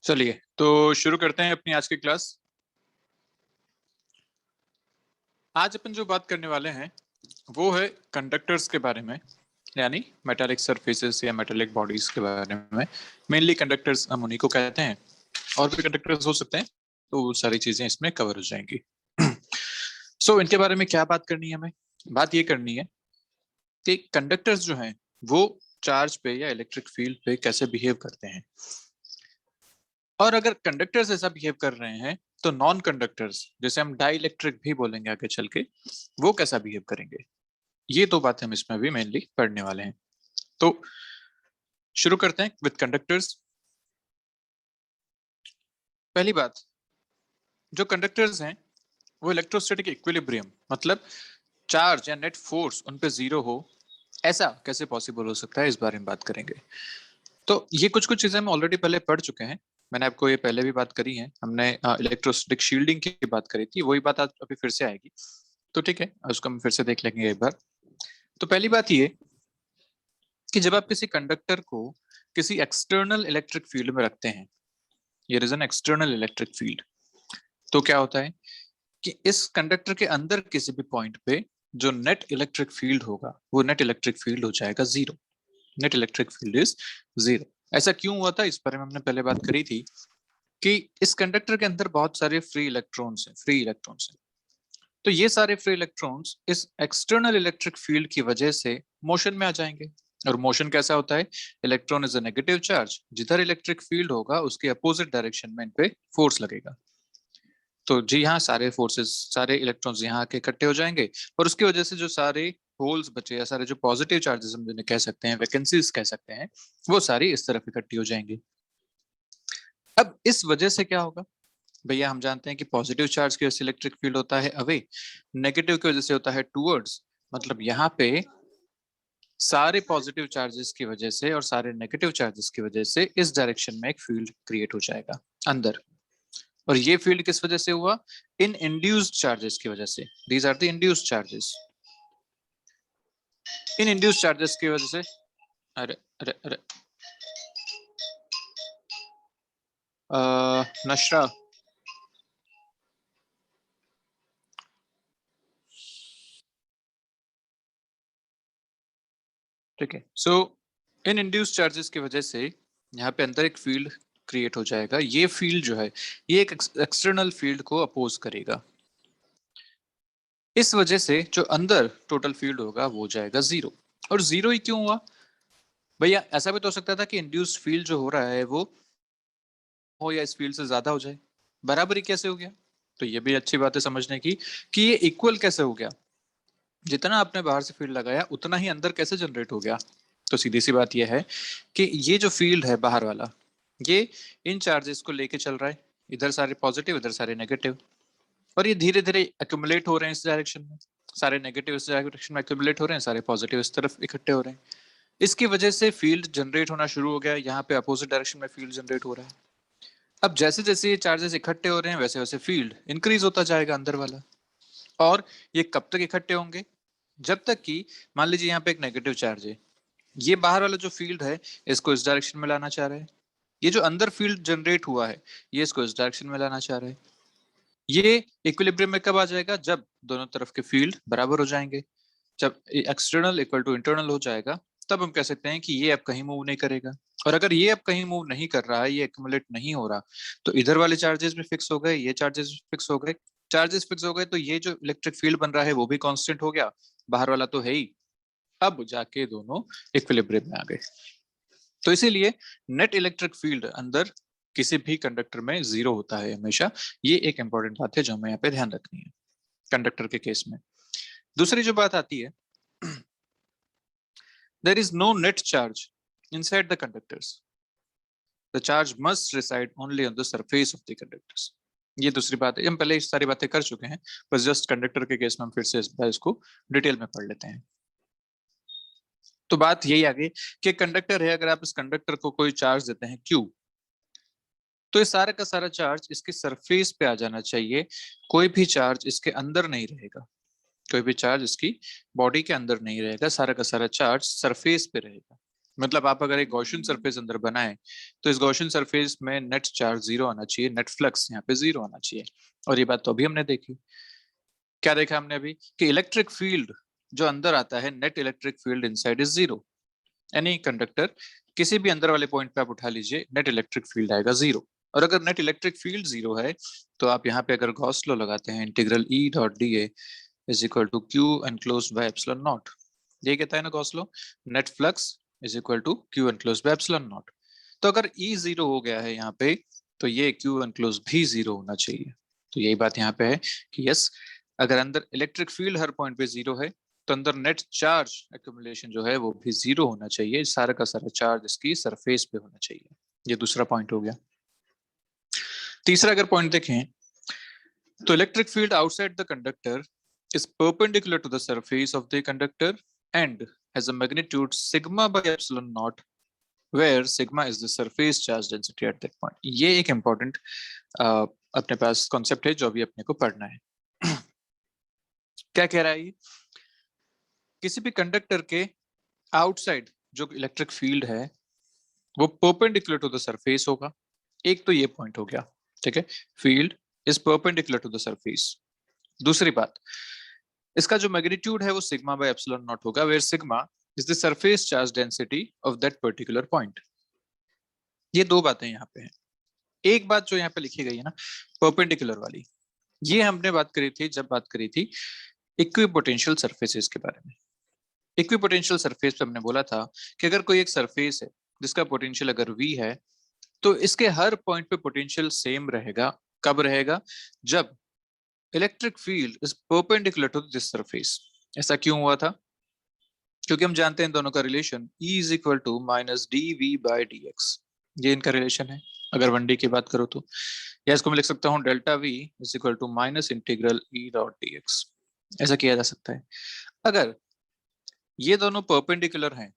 चलिए तो शुरू करते हैं अपनी आज की क्लास। आज अपन जो बात करने वाले हैं वो है कंडक्टर्स के बारे में, यानी मेटालिक सरफेसेस या मेटालिक बॉडीज के बारे में। मेनली कंडक्टर्स हम उन्हीं को कहते हैं, और भी कंडक्टर्स हो सकते हैं, तो वो सारी चीजें इसमें कवर हो जाएंगी। सो इनके बारे में क्या बात करनी है हमें? बात ये करनी है कि कंडक्टर्स जो हैं वो चार्ज पे या इलेक्ट्रिक फील्ड पे कैसे बिहेव करते हैं, और अगर कंडक्टर्स ऐसा बिहेव कर रहे हैं तो नॉन कंडक्टर्स, जैसे हम डाई इलेक्ट्रिक भी बोलेंगे आगे चल के, वो कैसा बिहेव करेंगे। ये दो बातें हम इसमें भी मेनली पढ़ने वाले हैं। तो शुरू करते हैं विद कंडक्टर्स। पहली बात, जो कंडक्टर्स हैं वो इलेक्ट्रोस्टैटिक इक्विलिब्रियम, मतलब चार्ज या नेट फोर्स उन पे जीरो हो, ऐसा कैसे पॉसिबल हो सकता है, इस बारे में बात करेंगे। तो ये कुछ कुछ चीजें हम ऑलरेडी पहले पढ़ चुके हैं, मैंने आपको ये पहले भी बात करी है। हमने इलेक्ट्रोस्टैटिक शील्डिंग की बात करी थी, वही बात आज अभी फिर से आएगी। तो ठीक है, उसको हम फिर से देख लेंगे एक बार। तो पहली बात ये कि जब आप किसी कंडक्टर को किसी एक्सटर्नल इलेक्ट्रिक फील्ड में रखते हैं, ये is an external electric field, तो क्या होता है कि इस कंडक्टर के अंदर किसी भी पॉइंट पे जो नेट इलेक्ट्रिक फील्ड होगा वो नेट इलेक्ट्रिक फील्ड हो जाएगा zero. Net electric field is zero. ऐसा क्यों हुआ था, इस बारे में हमने पहले बात करी थी कि इस कंडक्टर के अंदर बहुत सारे फ्री इलेक्ट्रॉन्स हैं, फ्री इलेक्ट्रॉन्स हैं। तो ये सारे फ्री इलेक्ट्रॉन्स इस एक्सटर्नल इलेक्ट्रिक फील्ड की वजह से मोशन में आ जाएंगे। और मोशन कैसा होता है? Electron is a negative charge, जिधर इलेक्ट्रिक फील्ड होगा उसके अपोजिट डायरेक्शन में इन पे फोर्स लगेगा। तो जी हाँ, सारे फोर्सेस, सारे इलेक्ट्रॉन्स यहाँ आके इकट्ठे हो जाएंगे, और उसकी वजह से जो सारे होल्स बचे या सारे जो पॉजिटिव चार्जेस हम जिन्हें कह सकते हैं, वैकेंसीज कह सकते हैं, वो सारी इस तरफ इकट्ठी हो जाएंगी। अब इस वजह से क्या होगा भैया? हम जानते हैं कि पॉजिटिव चार्ज की वजह से इलेक्ट्रिक फील्ड होता है अवे, नेगेटिव की वजह से होता है टूवर्ड्स। मतलब यहाँ पे सारे पॉजिटिव चार्जेस की वजह से और सारे नेगेटिव चार्जेस की वजह से इस डायरेक्शन में एक फील्ड क्रिएट हो जाएगा अंदर। और ये फील्ड किस वजह से हुआ? इन इंड्यूस्ड चार्जेस की वजह से। These are the induced charges. इन इंड्यूस्ड चार्जेस की वजह से, अरे अरे अरे, नशरा, ठीक है। सो इन इंड्यूस्ड चार्जेस की वजह से यहाँ पे अंदर एक फील्ड क्रिएट हो जाएगा। ये फील्ड जो है ये एक एक्सटर्नल फील्ड को अपोज करेगा। इस वजह से जो अंदर टोटल फील्ड होगा वो जाएगा जीरो। और जीरो ही क्यों हुआ भैया? ऐसा भी तो हो सकता था कि इंड्यूस्ड फील्ड जो हो रहा है वो हो या इस फील्ड से ज्यादा हो जाए। बराबरी कैसे हो गया? तो ये भी अच्छी बात है समझने की कि ये इक्वल कैसे हो गया। जितना आपने बाहर से फील्ड लगाया उतना ही अंदर कैसे जनरेट हो गया? तो सीधी सी बात यह है कि ये जो फील्ड है बाहर वाला, ये इन चार्जेस को लेके चल रहा है, इधर सारे पॉजिटिव इधर सारे नेगेटिव, और ये धीरे धीरे एक्यूमुलेट हो रहे हैं इस डायरेक्शन में। सारे नेगेटिव इस डायरेक्शन में एक्यूमुलेट हो रहे हैं, सारे पॉजिटिव इस तरफ इकट्ठे हो रहे हैं। इसकी वजह से फील्ड जनरेट होना शुरू हो गया। यहाँ पे अपोजिट डायरेक्शन में फील्ड जनरेट हो रहा है। अब जैसे जैसे ये चार्जेस इकट्ठे हो रहे हैं वैसे वैसे फील्ड इंक्रीज होता जाएगा अंदर वाला। और ये कब तक इकट्ठे होंगे? जब तक कि मान लीजिए यहाँ पे एक नेगेटिव चार्ज है, ये बाहर वाला जो फील्ड है इसको इस डायरेक्शन में लाना चाह रहा है। ये जो अंदर फील्ड जनरेट हुआ है ये इसको इस डायरेक्शन में लाना चाह रहा है। ये इक्विलिब्रियम में कब आ जाएगा? जब दोनों तरफ के फील्ड बराबर हो जाएंगे। जब एक्सटर्नल इक्वल टू इंटरनल हो जाएगा तब हम कह सकते हैं कि ये अब कहीं मूव नहीं करेगा। और अगर ये अब कहीं मूव नहीं कर रहा है, ये एक्युमुलेट नहीं हो रहा, तो इधर वाले चार्जेस भी फिक्स हो गए, ये चार्जेस फिक्स हो गए। चार्जेस फिक्स हो गए तो ये जो इलेक्ट्रिक फील्ड बन रहा है वो भी कांस्टेंट हो गया, बाहर वाला तो है ही। अब जाके दोनों इक्विलिब्रियम में आ गए। तो इसीलिए नेट इलेक्ट्रिक फील्ड अंदर किसी भी कंडक्टर में जीरो होता है हमेशा। ये एक इंपॉर्टेंट बात है जो हमें यहाँ पे ध्यान रखनी है कंडक्टर के केस में। दूसरी जो बात आती है, there is no net charge inside the conductors. The charge must reside only on the surface of the conductors. ये दूसरी बात है, हम पहले इस सारी बातें कर चुके हैं, बस जस्ट कंडक्टर के केस में हम फिर से इसको डिटेल में पढ़ लेते हैं। तो बात यही आ गई कि कंडक्टर है, अगर आप इस कंडक्टर को कोई चार्ज देते हैं Q, तो ये सारा का सारा चार्ज इसके सरफेस पे आ जाना चाहिए। कोई भी चार्ज इसके अंदर नहीं रहेगा, कोई भी चार्ज इसकी बॉडी के अंदर नहीं रहेगा, सारा का सारा चार्ज सरफेस पे रहेगा। मतलब आप अगर एक गॉसियन सरफेस अंदर बनाए तो इस गॉसियन सरफेस में नेट चार्ज जीरो आना चाहिए, नेट फ्लक्स यहाँ पे जीरो आना चाहिए। और ये बात तो अभी हमने देखी। क्या देखा हमने अभी कि इलेक्ट्रिक फील्ड जो अंदर आता है, net electric field inside is zero. Any conductor किसी भी अंदर वाले पॉइंट पे आप उठा लीजिए, नेट इलेक्ट्रिक फील्ड आएगा जीरो। और अगर नेट इलेक्ट्रिक फील्ड जीरो है तो आप यहाँ पे अगर गॉस लॉ लगाते हैं, integral E dot d A is equal to q enclosed by epsilon naught. ये कहता है ना Gauss law, net flux is equal to q enclosed by epsilon naught. तो अगर ई जीरो हो गया है यहाँ पे, तो ये क्यू एनक्लोज्ड भी जीरो होना चाहिए। तो यही बात यहाँ पे है कि यस, अगर अंदर इलेक्ट्रिक फील्ड हर पॉइंट पे जीरो है तो अंदर नेट चार्ज एक्यूमुलेशन जो है वो भी जीरो होना चाहिए। सारा का सारा चार्ज इसकी सरफेस पे होना चाहिए। ये दूसरा पॉइंट हो गया। तीसरा अगर पॉइंट देखें तो electric field outside the conductor is perpendicular to the surface of the conductor and has a magnitude sigma by epsilon naught, where sigma is the surface charge density at that point. ये एक important अपने पास concept है जो अभी अपने को पढ़ना है। क्या कह रहा है ये? किसी भी कंडक्टर के आउटसाइड जो इलेक्ट्रिक फील्ड है वो परपेंडिकुलर टू द सरफेस होगा। एक तो ये पॉइंट हो गया, ठीक है, field is perpendicular to the surface. दूसरी बात, इसका जो मैग्नीट्यूड है वो सिग्मा बाय एप्सिलॉन नॉट होगा, where sigma is the surface charge density of that particular point. ये दो बातें यहाँ पे हैं। एक बात जो यहाँ पे लिखी गई है ना परपेंडिकुलर वाली, ये हमने बात करी थी जब बात करी थी इक्विपोटेंशियल सरफेसेस के बारे में। इक्विपोटेंशियल सरफेस पे हमने बोला था कि अगर कोई एक सरफेस है जिसका पोटेंशियल अगर v है तो इसके हर पॉइंट पे पोटेंशियल सेम रहेगा। कब रहेगा? जब electric field is perpendicular to this surface. ऐसा क्यों हुआ था? क्योंकि हम जानते हैं दोनों का relation E is equal to minus d V by d x. ये इनका रिलेशन है अगर 1D की बात करो तो। या इसको मैं लिख सकता हूँ delta V is equal to minus integral E dot d x. ऐसा किया जा सकता है। अगर ये दोनों परपेंडिकुलर हैं,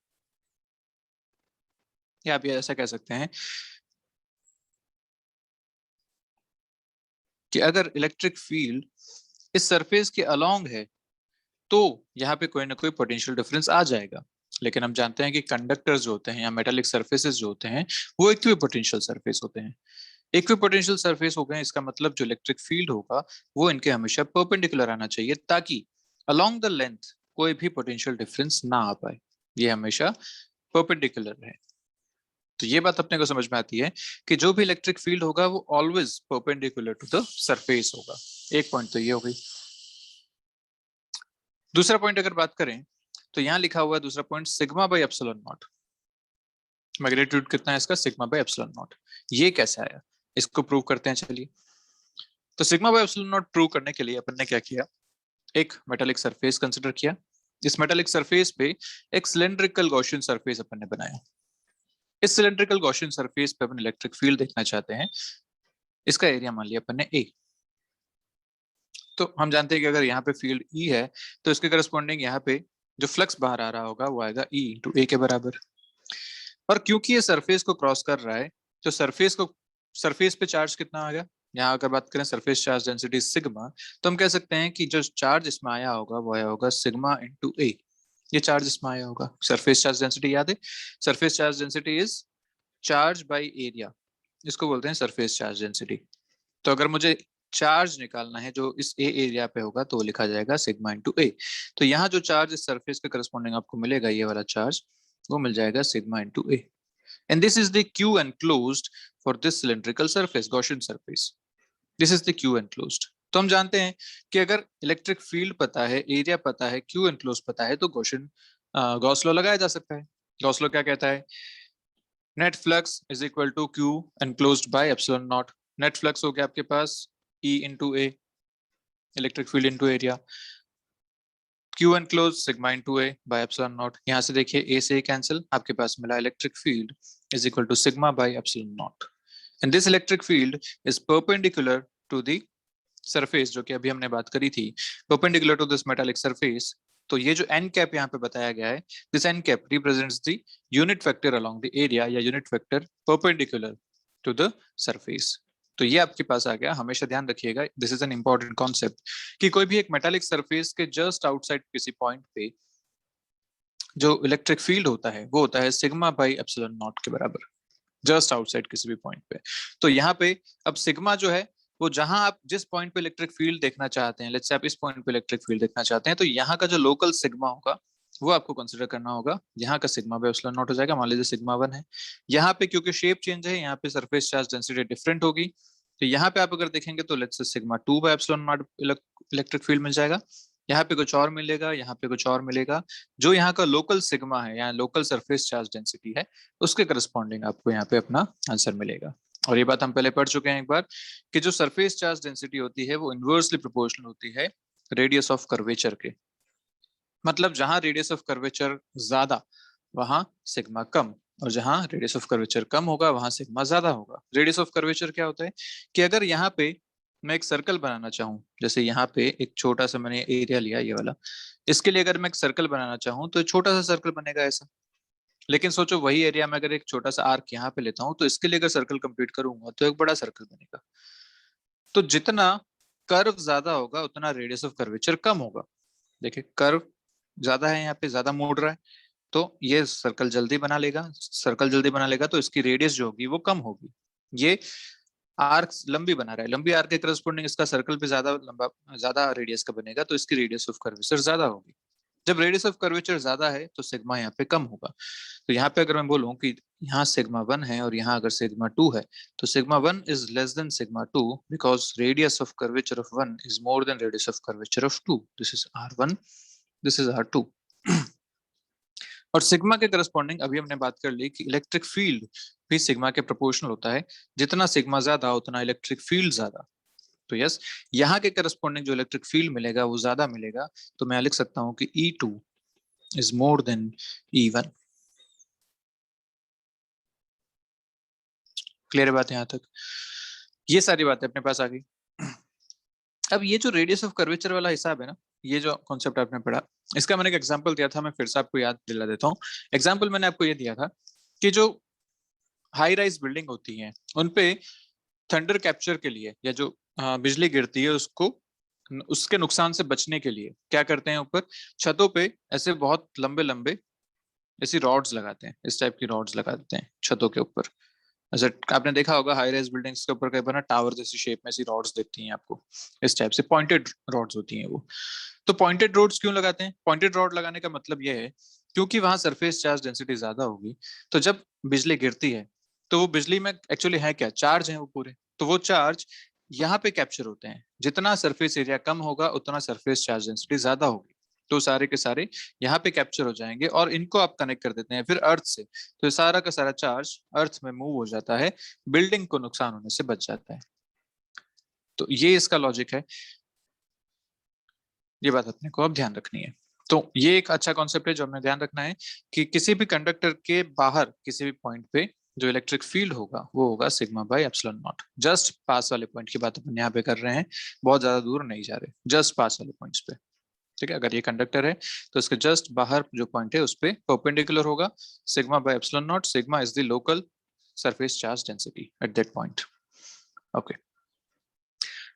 या आप ये ऐसा कह सकते हैं कि अगर इलेक्ट्रिक फील्ड इस सरफेस के अलोंग है तो यहाँ पे कोई ना कोई पोटेंशियल डिफरेंस आ जाएगा। लेकिन हम जानते हैं कि कंडक्टर्स जो होते हैं या मेटालिक सरफेसेस जो होते हैं वो इक्विपोटेंशियल सरफेस होते हैं। इक्विपोटेंशियल सरफेस हो गए, इसका मतलब जो इलेक्ट्रिक फील्ड होगा वो इनके हमेशा परपेंडिकुलर आना चाहिए ताकि अलोंग द लेंथ कोई भी पोटेंशियल डिफरेंस ना आ पाए, ये हमेशा परपेंडिकुलर रहे। तो ये बात अपने को समझ में आती है कि जो भी इलेक्ट्रिक फील्ड होगा वो always perpendicular to the surface होगा। एक पॉइंट तो ये हो गई। दूसरा पॉइंट अगर बात करें तो यहाँ लिखा हुआ है दूसरा point sigma by epsilon not. Magnitude कितना है इसका? Sigma by epsilon naught. ये कैसे आया, इसको प्रूव करते हैं चलिए। तो sigma by epsilon not prove करने के लिए अपन ने क्या किया, एक मेटालिक सरफेस कंसिडर किया। इस मेटालिक सरफेस पे एक सिलेंड्रिकल गॉसियन सरफेस अपन ने बनाया। इस सिलेंड्रिकल गॉसियन सरफेस पे अपन इलेक्ट्रिक फील्ड देखना चाहते हैं। इसका एरिया मान लिया अपन ने ए। तो हम जानते हैं कि अगर यहाँ पे फील्ड ई है तो इसके करस्पॉन्डिंग यहाँ पे जो फ्लक्स बाहर आ रहा होगा वो आएगा ई इंटू ए के बराबर। और क्योंकि ये सरफेस को क्रॉस कर रहा है तो सरफेस पे चार्ज कितना आ गया? यहाँ अगर बात करें सरफेस चार्ज डेंसिटी सिग्मा, तो हम कह सकते हैं कि जो चार्ज इसमें आया होगा वो आया होगा सिग्मा इंटू ए। ये चार्ज इसमें आया होगा। सरफेस चार्ज डेंसिटी याद है? Surface charge density is charge by area, इसको बोलते हैं सरफेस चार्ज डेंसिटी। तो अगर मुझे चार्ज निकालना है जो इस ए एरिया पे होगा तो लिखा जाएगा सिग्मा इंटू ए। तो यहाँ जो चार्ज इस सरफेस के करस्पॉन्डिंग आपको मिलेगा, ये वाला चार्ज, वो मिल जाएगा sigma into A. And this is the Q enclosed for this cylindrical surface, Gaussian surface. This is the Q enclosed. तो हम जानते हैं कि अगर इलेक्ट्रिक फील्ड पता है, एरिया पता है, क्यू एनक्लोज पता है तो गॉस लॉ लगाया जा सकता है। गॉस लॉ क्या कहता है? Net flux is equal to q enclosed by epsilon naught. Net flux हो गया आपके पास E into A, electric field into area, q enclose sigma into A by epsilon naught. यहाँ से देखिए ए से कैंसिल, आपके पास मिला electric field is equal to sigma by epsilon naught. And this electric field is perpendicular to the surface, जो कि अभी हमने बात करी थी, perpendicular to this metallic surface. तो ये जो एन कैप यहाँ पे बताया गया है, this n cap represents the unit vector along the area या unit vector perpendicular to the surface. तो ये आपके पास आ गया। हमेशा ध्यान रखिएगा, this is an important concept कि कोई भी एक मेटालिक सरफेस के जस्ट आउटसाइड किसी पॉइंट पे जो इलेक्ट्रिक फील्ड होता है वो होता है सिग्मा बाई एप्सिलॉन नॉट के बराबर, जस्ट आउटसाइड किसी भी पॉइंट पे। तो यहाँ पे अब सिग्मा जो है वो जहां आप जिस पॉइंट पे इलेक्ट्रिक फील्ड देखना चाहते हैं, लेट्स से आप इस पॉइंट पे इलेक्ट्रिक फील्ड देखना चाहते हैं, तो यहाँ का जो लोकल सिग्मा होगा वो आपको कंसिडर करना होगा। यहाँ का सिग्मा बाय एप्सिलॉन नॉट हो जाएगा, मान लीजिए सिग्मा 1 है। यहाँ पे क्योंकि शेप चेंज है, यहाँ पे सरफेस चार्ज डेंसिटी डिफरेंट होगी, तो यहाँ पे आप अगर देखेंगे तो let's say sigma 2 by epsilon not electric field मिल जाएगा। यहाँ पे कुछ और मिलेगा, यहाँ पे कुछ और मिलेगा। जो यहाँ का लोकल सिग्मा है, यहाँ लोकल सरफेस चार्ज डेंसिटी है, उसके करस्पॉन्डिंग आपको यहाँ पे अपना आंसर मिलेगा। और ये बात हम पहले पढ़ चुके हैं एक बार कि जो सरफेस चार्ज डेंसिटी होती है वो इनवर्सली प्रोपोर्शनल होती है रेडियस ऑफ कर्वेचर के। मतलब जहां रेडियस ऑफ कर्वेचर ज्यादा वहां सिग्मा कम, और जहां रेडियस ऑफ कर्वेचर कम होगा वहां सिग्मा ज्यादा होगा। रेडियस ऑफ कर्वेचर क्या होता है कि अगर यहाँ पे मैं एक सर्कल बनाना चाहूँ, जैसे यहाँ पे एक छोटा सा मैंने एरिया लिया ये वाला, इसके लिए अगर मैं एक सर्कल बनाना चाहूँ तो छोटा सा सर्कल बनेगा ऐसा। लेकिन सोचो वही एरिया में अगर एक छोटा सा आर्क यहाँ पे लेता हूँ तो इसके लिए अगर सर्कल कंप्लीट करूंगा तो एक बड़ा सर्कल बनेगा। तो जितना कर्व ज्यादा होगा उतना रेडियस ऑफ कर्वेचर कम होगा। देखिए कर्व ज्यादा है, यहाँ पे ज्यादा मोड़ रहा है, तो ये सर्कल जल्दी बना लेगा, सर्कल जल्दी बना लेगा तो इसकी रेडियस जो होगी वो कम होगी। ये आर्क लंबी बना रहा है, लंबी आर्क के करस्पॉन्डिंग इसका सर्कल पे ज्यादा लंबा ज्यादा रेडियस का बनेगा, तो इसकी रेडियस ऑफ कर्वेचर ज्यादा होगी। जब रेडियस ऑफ कर्वेचर ज्यादा है तो सिग्मा यहाँ पे कम होगा। तो यहाँ पे अगर मैं बोलूं कि यहाँ सिग्मा 1 है और यहाँ अगर सिग्मा 2 है, तो sigma 1 is less than sigma 2 because radius of curvature of 1 is more than radius of curvature of 2। This is R1, this is R2। और सिग्मा के करस्पॉन्डिंग अभी हमने बात कर ली कि इलेक्ट्रिक फील्ड भी सिग्मा के प्रोपोर्शनल होता है, जितना सिग्मा ज्यादा उतना इलेक्ट्रिक फील्ड ज्यादा। तो यस, यहाँ के करस्पॉन्डिंग जो इलेक्ट्रिक फील्ड मिलेगा वो ज्यादा मिलेगा, तो मैं लिख सकता हूँ कि E2 is more than E1। Clear बात है यहाँ तक? ये सारी बातें अपने पास आ गई। अब ये जो रेडियस ऑफ कर्वेचर वाला हिसाब है ना, ये जो कॉन्सेप्ट आपने पढ़ा, इसका मैंने एक एग्जांपल दिया था, मैं फिर से आपको याद दिला देता हूँ। एग्जांपल मैंने आपको ये दिया था कि जो हाई राइज बिल्डिंग होती है उनपे थंडर कैप्चर के लिए या जो बिजली गिरती है उसको उसके नुकसान से बचने के लिए क्या करते हैं, ऊपर छतों पे ऐसे बहुत लंबे लंबे ऐसी रॉड्स लगाते हैं, इस टाइप की रॉड्स लगा देते हैं छतों के ऊपर। ऐसे आपने देखा होगा हाई राइज बिल्डिंग्स के ऊपर कई बार ना टावर जैसी शेप में ऐसी रॉड्स दिखती हैं आपको, इस टाइप से पॉइंटेड रॉड्स होती हैं वो। तो पॉइंटेड रॉड्स क्यों लगाते हैं? पॉइंटेड रॉड लगाने का मतलब ये है क्योंकि वहां सरफेस चार्ज डेंसिटी ज्यादा होगी, तो जब बिजली गिरती है तो वो बिजली में एक्चुअली है क्या, चार्ज है वो पूरे, तो वो चार्ज यहाँ पे कैप्चर होते हैं। जितना सरफेस एरिया कम होगा उतना सरफेस चार्ज डेंसिटी ज्यादा होगी, तो सारे के सारे यहाँ पे कैप्चर हो जाएंगे और इनको आप कनेक्ट कर देते हैं फिर अर्थ से, तो सारा का सारा चार्ज अर्थ में मूव हो जाता है, बिल्डिंग को नुकसान होने से बच जाता है। तो ये इसका लॉजिक है, ये बात अपने को अब ध्यान रखनी है। तो ये एक अच्छा कॉन्सेप्ट है जो हमें ध्यान रखना है कि किसी भी कंडक्टर के बाहर किसी भी पॉइंट पे जो इलेक्ट्रिक फील्ड होगा वो होगा sigma by epsilon not. Just पास वाले पॉइंट की बात अपन यहाँ पे कर रहे हैं, बहुत ज्यादा दूर नहीं जा रहे, जस्ट पास वाले पॉइंट्स पे। ठीक है, अगर ये कंडक्टर है तो इसके जस्ट बाहर जो पॉइंट है उस पे परपेंडिकुलर होगा sigma by epsilon not. Sigma is the local surface charge density at that point. Okay,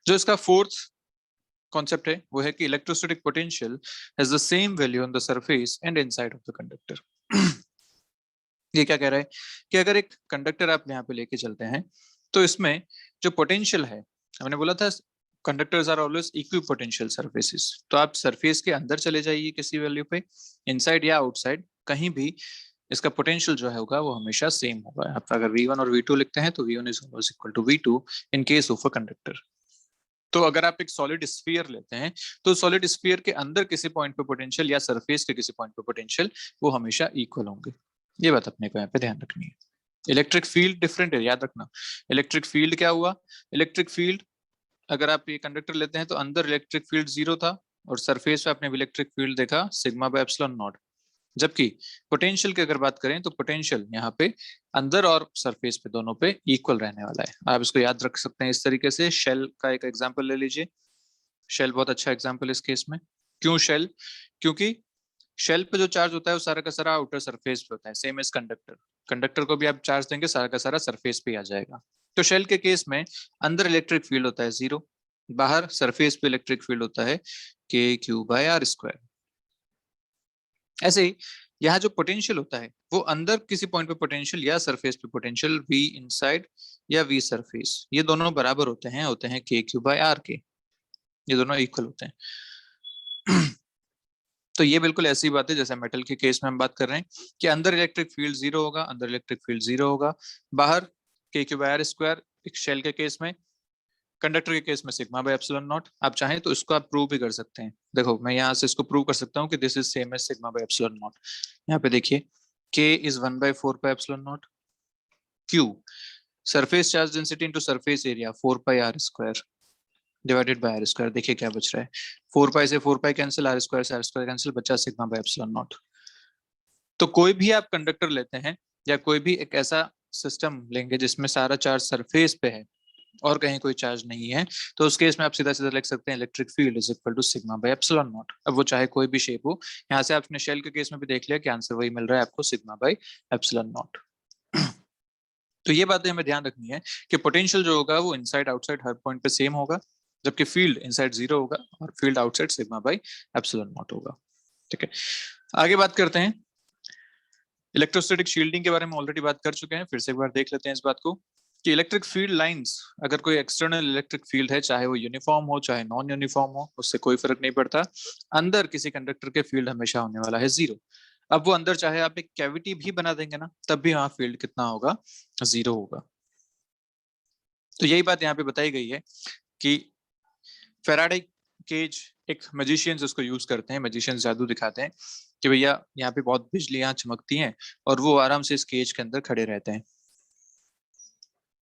जो इसका फोर्थ कॉन्सेप्ट है वो है कि electrostatic potential has the same value on the surface and inside of the conductor. ये क्या कह रहा है कि अगर एक कंडक्टर आप यहाँ पे लेके चलते हैं तो इसमें जो पोटेंशियल है, हमने बोला था conductors are always equipotential surfaces, तो आप सरफेस के अंदर चले जाइए किसी वैल्यू पे, इनसाइड या आउटसाइड कहीं भी इसका पोटेंशियल जो है होगा वो हमेशा सेम होगा। आप अगर V1 और V2 लिखते हैं तो V1 is always equal to V2 in case of a conductor. तो अगर आप एक सॉलिड स्फीयर लेते हैं तो सॉलिड स्फीयर के अंदर किसी पॉइंट पे पोटेंशियल या सरफेस के किसी पॉइंट पे पोटेंशियल वो हमेशा इक्वल होंगे। ये बात अपने को यहाँ पे ध्यान रखनी है। इलेक्ट्रिक फील्ड डिफरेंट है, याद रखना। इलेक्ट्रिक फील्ड क्या हुआ, इलेक्ट्रिक फील्ड अगर आप ये कंडक्टर लेते हैं तो अंदर इलेक्ट्रिक फील्ड 0 था और सरफेस पे आपने इलेक्ट्रिक फील्ड देखा सिग्मा बाय एप्सिलॉन नॉट। जबकि पोटेंशियल की अगर बात करें तो पोटेंशियल यहाँ पे अंदर और सरफेस पे दोनों पे इक्वल रहने वाला है। आप इसको याद रख सकते हैं इस तरीके से। शेल का एक एग्जांपल ले लीजिए, शेल बहुत अच्छा एग्जांपल इस केस में। क्यों शेल? क्योंकि शेल पे जो चार्ज होता है वो सारा का सारा आउटर सरफेस पे होता है, सेम एज कंडक्टर। कंडक्टर को भी आप चार्ज देंगे सारा का सारा सरफेस पे आ जाएगा। तो शेल के केस में अंदर इलेक्ट्रिक फील्ड होता है 0, बाहर सरफेस पे इलेक्ट्रिक फील्ड होता है Q/R²। ऐसे ही यहाँ जो पोटेंशियल होता है वो अंदर किसी पॉइंट पे पोटेंशियल या सरफेस पे पोटेंशियल V इनसाइड या V सरफेस, ये दोनों बराबर होते हैं के क्यू बाय आर के, ये दोनों इक्वल होते हैं। तो ये बिल्कुल ऐसी बात है जैसे मेटल के केस में हम बात कर रहे हैं कि अंदर इलेक्ट्रिक फील्ड जीरो होगा, अंदर इलेक्ट्रिक फील्ड जीरो होगा, बाहर के क्यू बाय आर स्क्वायर एक शेल के केस में, कंडक्टर के केस में सिग्मा बाय एप्सिलॉन नॉट। आप चाहें तो इसको आप प्रूव भी कर सकते हैं। देखो मैं यहाँ से इसको प्रूव कर सकता हूँ कि this is same as sigma by epsilon naught. यहाँ पे देखिए k is 1/4 pi epsilon naught, q surface charge density into surface area 4 pi r square divided by r square. देखिए क्या बच रहा है, 4 पाई से 4 पाई कैंसिल, आर स्क्वायर से आर स्क्वायर कैंसिल, बचा सिग्मा बाय एप्सिलॉन नॉट। तो कोई भी आप कंडक्टर लेते हैं या कोई भी एक ऐसा सिस्टम लेंगे जिसमें सारा चार्ज सरफेस पे है और कहीं कोई चार्ज नहीं है, तो उस केस में आप सीधा सीधा लिख सकते हैं electric field is equal to sigma by epsilon naught. अब वो चाहे कोई भी शेप हो, यहाँ से आपने शेल के केस में भी देख लिया कि आंसर वही मिल रहा है आपको, सिग्मा बाय एप्सिलॉन नॉट। तो ये बातें हमें ध्यान रखनी है कि पोटेंशियल जो होगा वो इनसाइड आउटसाइड हर पॉइंट पे सेम होगा, जबकि फील्ड इनसाइड जीरो होगा और field outside sigma by epsilon naught होगा। ठीक है, आगे बात करते हैं। इलेक्ट्रोस्टैटिक शील्डिंग के बारे में ऑलरेडी बात कर चुके हैं, फिर से एक बार देख लेते हैं इस बात को कि इलेक्ट्रिक फील्ड लाइंस, अगर कोई एक्सटर्नल इलेक्ट्रिक फील्ड है, चाहे वो यूनिफॉर्म हो चाहे नॉन यूनिफॉर्म हो, उससे कोई फर्क नहीं पड़ता, अंदर किसी कंडक्टर के फील्ड हमेशा होने वाला है जीरो। अब वो अंदर चाहे आप एक कैविटी भी बना देंगे ना, तब भी वहां फील्ड कितना होगा, जीरो होगा। तो यही बात यहाँ पे बताई गई है कि फेराडे केज, एक मैजिशियंस उसको यूज करते हैं, मैजिशियंस जादू दिखाते हैं कि भैया यहाँ पे बहुत बिजली यहाँ चमकती हैं और वो आराम से इस केज के अंदर खड़े रहते हैं।